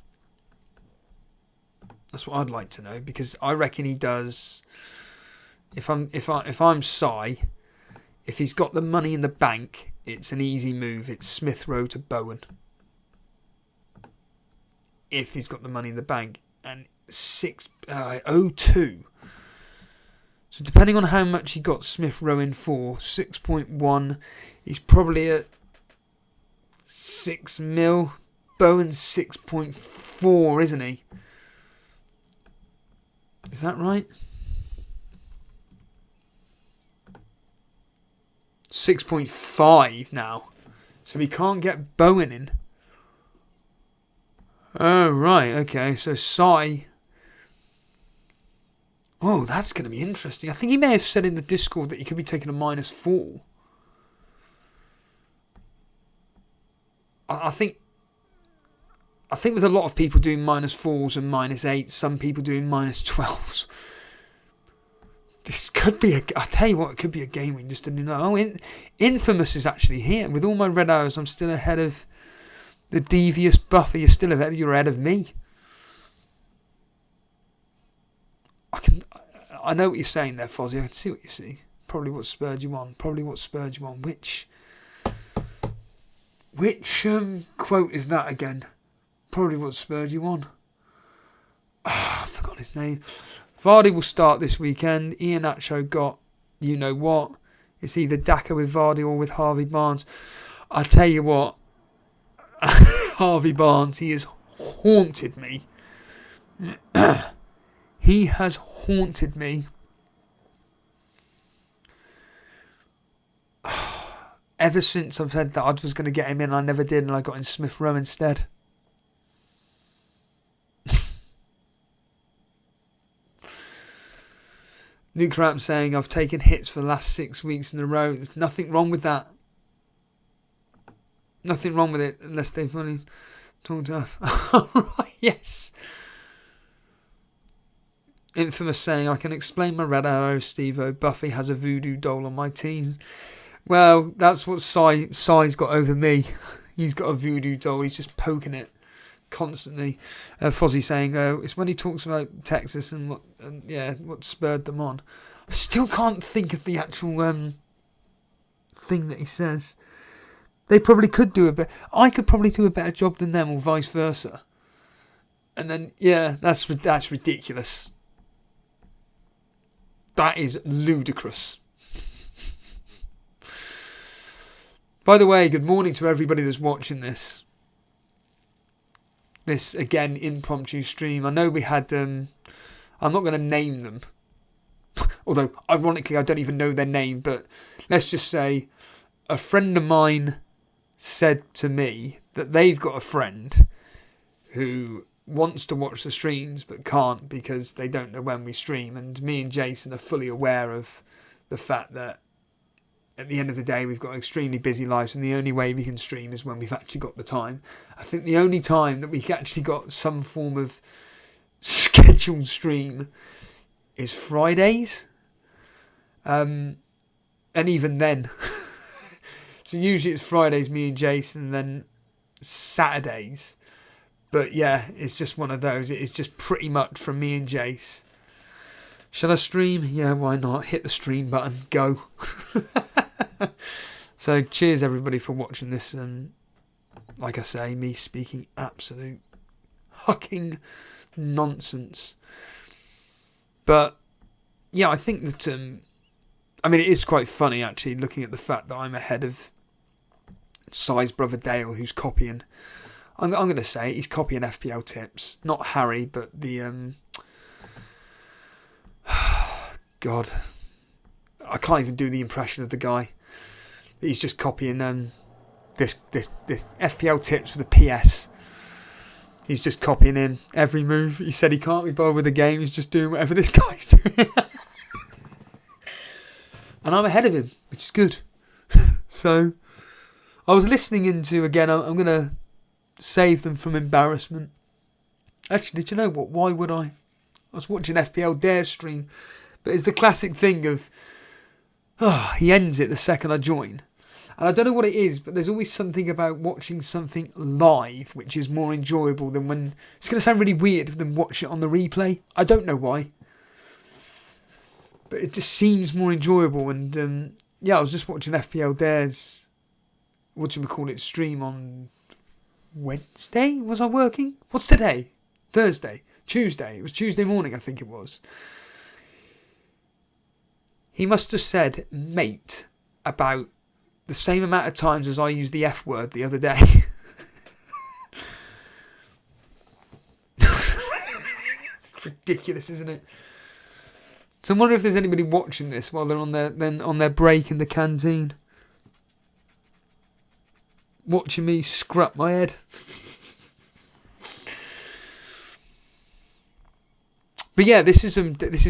That's what I'd like to know, because I reckon he does. If I'm Si, if he's got the money in the bank, it's an easy move. It's Smith Rowe to Bowen. If he's got the money in the bank, and 0.2. So depending on how much he got Smith Rowe in for, 6.1, he's probably at 6 mil. Bowen's 6.4, isn't he? Is that right? 6.5 now. So we can't get Bowen in. Oh, right. Okay. So Si. Oh, that's going to be interesting. I think he may have said in the Discord that he could be taking a -4. I think with a lot of people doing -4s and -8s, some people doing -12s. This could be I tell you what, it could be a game we just didn't know. Oh, Infamous is actually here. With all my red arrows, I'm still ahead of the devious Buffer. You're ahead of me. I know what you're saying there, Fozzie. I can see what you see. Probably what spurred you on. Which quote is that again? Probably what spurred you on. I forgot his name. Vardy will start this weekend. Ian Acho got, you know what? It's either Daka with Vardy or with Harvey Barnes. I tell you what, Harvey Barnes, he has haunted me. He has haunted me. Ever since I've said that I was going to get him in, I never did, and I got in Smith Rowe instead. Nuke Ramp saying, I've taken hits for the last 6 weeks in a row. There's nothing wrong with that. Nothing wrong with it, unless they've only talked off. Alright, yes. Infamous saying, I can explain my red arrow, Steve-O. Buffy has a voodoo doll on my team. Well, that's what Si's got over me. He's got a voodoo doll. He's just poking it constantly. Fozzie saying, it's when he talks about Texas and what spurred them on. I still can't think of the actual thing that he says. They probably could do a bit. I could probably do a better job than them, or vice versa. And then, yeah, that's ridiculous. That is ludicrous. By the way, good morning to everybody that's watching this. This, again, impromptu stream. I know we had... I'm not going to name them. Although, ironically, I don't even know their name. But let's just say a friend of mine said to me that they've got a friend who wants to watch the streams but can't because they don't know when we stream. And me and Jason are fully aware of the fact that at the end of the day, we've got extremely busy lives, and the only way we can stream is when we've actually got the time. I think the only time that we actually got some form of scheduled stream is Fridays. And even then. So usually it's Fridays, me and Jason, and then Saturdays. But yeah, it's just one of those. It is just pretty much from me and Jace. Shall I stream? Yeah, why not? Hit the stream button. Go. So cheers everybody for watching this. Like I say, me speaking absolute fucking nonsense. But yeah, I think that it is quite funny actually, looking at the fact that I'm ahead of Si's brother Dale, who's copying. I'm going to say he's copying FPL tips, not Harry, but the God, I can't even do the impression of the guy. He's just copying this FPL tips with a PS. He's just copying him every move. He said he can't be bothered with the game. He's just doing whatever this guy's doing. And I'm ahead of him, which is good. So I was listening into, again, I'm going to save them from embarrassment. Actually, did you know what? Why would I? I was watching FPL Dare stream. But it's the classic thing of, he ends it the second I join. And I don't know what it is, but there's always something about watching something live which is more enjoyable than when... It's going to sound really weird than watch it on the replay. I don't know why. But it just seems more enjoyable. And yeah, I was just watching FPL Dare's, stream on Wednesday. Was I working? What's today? Thursday? Tuesday? It was Tuesday morning, I think it was. He must have said mate about the same amount of times as I used the F word the other day. It's ridiculous, isn't it? So I wonder if there's anybody watching this while they're on their break in the canteen, watching me scrap my head. But yeah, this is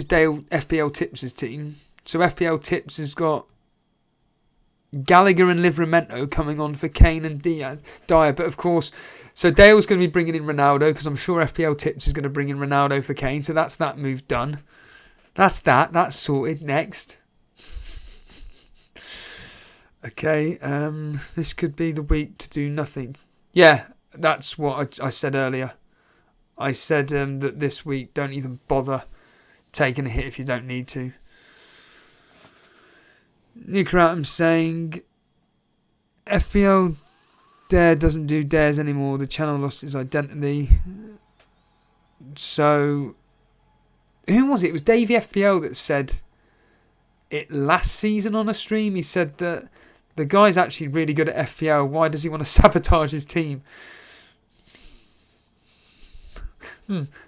Dale FPL Tips' team. So FPL Tips has got Gallagher and Livramento coming on for Kane and Dyer. But of course, so Dale's going to be bringing in Ronaldo because I'm sure FPL Tips is going to bring in Ronaldo for Kane. So that's that move done. That's sorted. Next. Okay, this could be the week to do nothing. Yeah, that's what I said earlier. I said that this week, don't even bother taking a hit if you don't need to. Nick saying FPL Dare doesn't do dares anymore. The channel lost its identity. So, who was it? It was Davey FPL that said it last season on a stream. He said that the guy's actually really good at FPL. Why does he want to sabotage his team?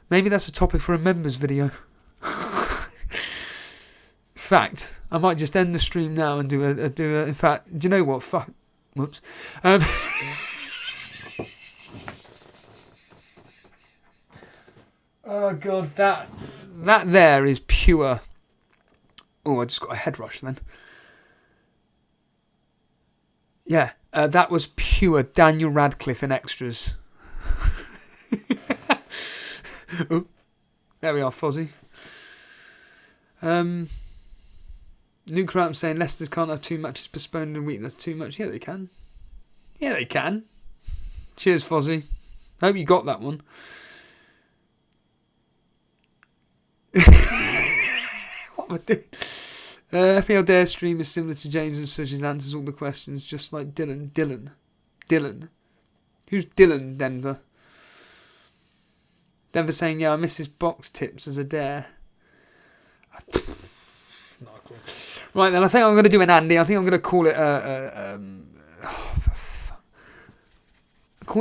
Maybe that's a topic for a members video. In fact, I might just end the stream now and do a. In fact, do you know what? Fuck. Whoops. Oh god, that there is pure. Oh, I just got a head rush then. Yeah, that was pure Daniel Radcliffe in extras. Oh, there we are, Fozzie. Luke Ram saying Leicester can't have 2 matches postponed in a week. That's too much. Yeah, they can. Yeah, they can. Cheers, Fozzie. I hope you got that one. What am I doing? FPL Dare stream is similar to James and Such's answers all the questions, just like Dylan. Dylan. Who's Dylan, Denver? Denver saying, yeah, I miss his box tips as a dare. Not cool. Right then, I think I'm going to do an Andy. I think I'm going to call it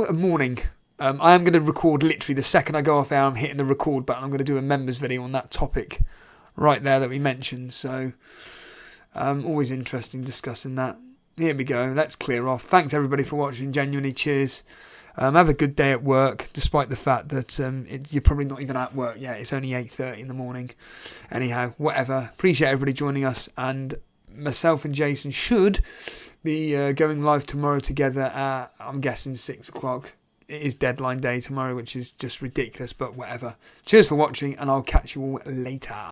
a morning. I am going to record literally the second I go off air. I'm hitting the record button. I'm going to do a members video on that topic right there that we mentioned. So, always interesting discussing that. Here we go. Let's clear off. Thanks everybody for watching. Genuinely, cheers. Have a good day at work, despite the fact that you're probably not even at work yet. It's only 8:30 in the morning. Anyhow, whatever. Appreciate everybody joining us, and myself and Jason should be going live tomorrow together at, I'm guessing, 6 o'clock. It is deadline day tomorrow, which is just ridiculous, but whatever. Cheers for watching, and I'll catch you all later.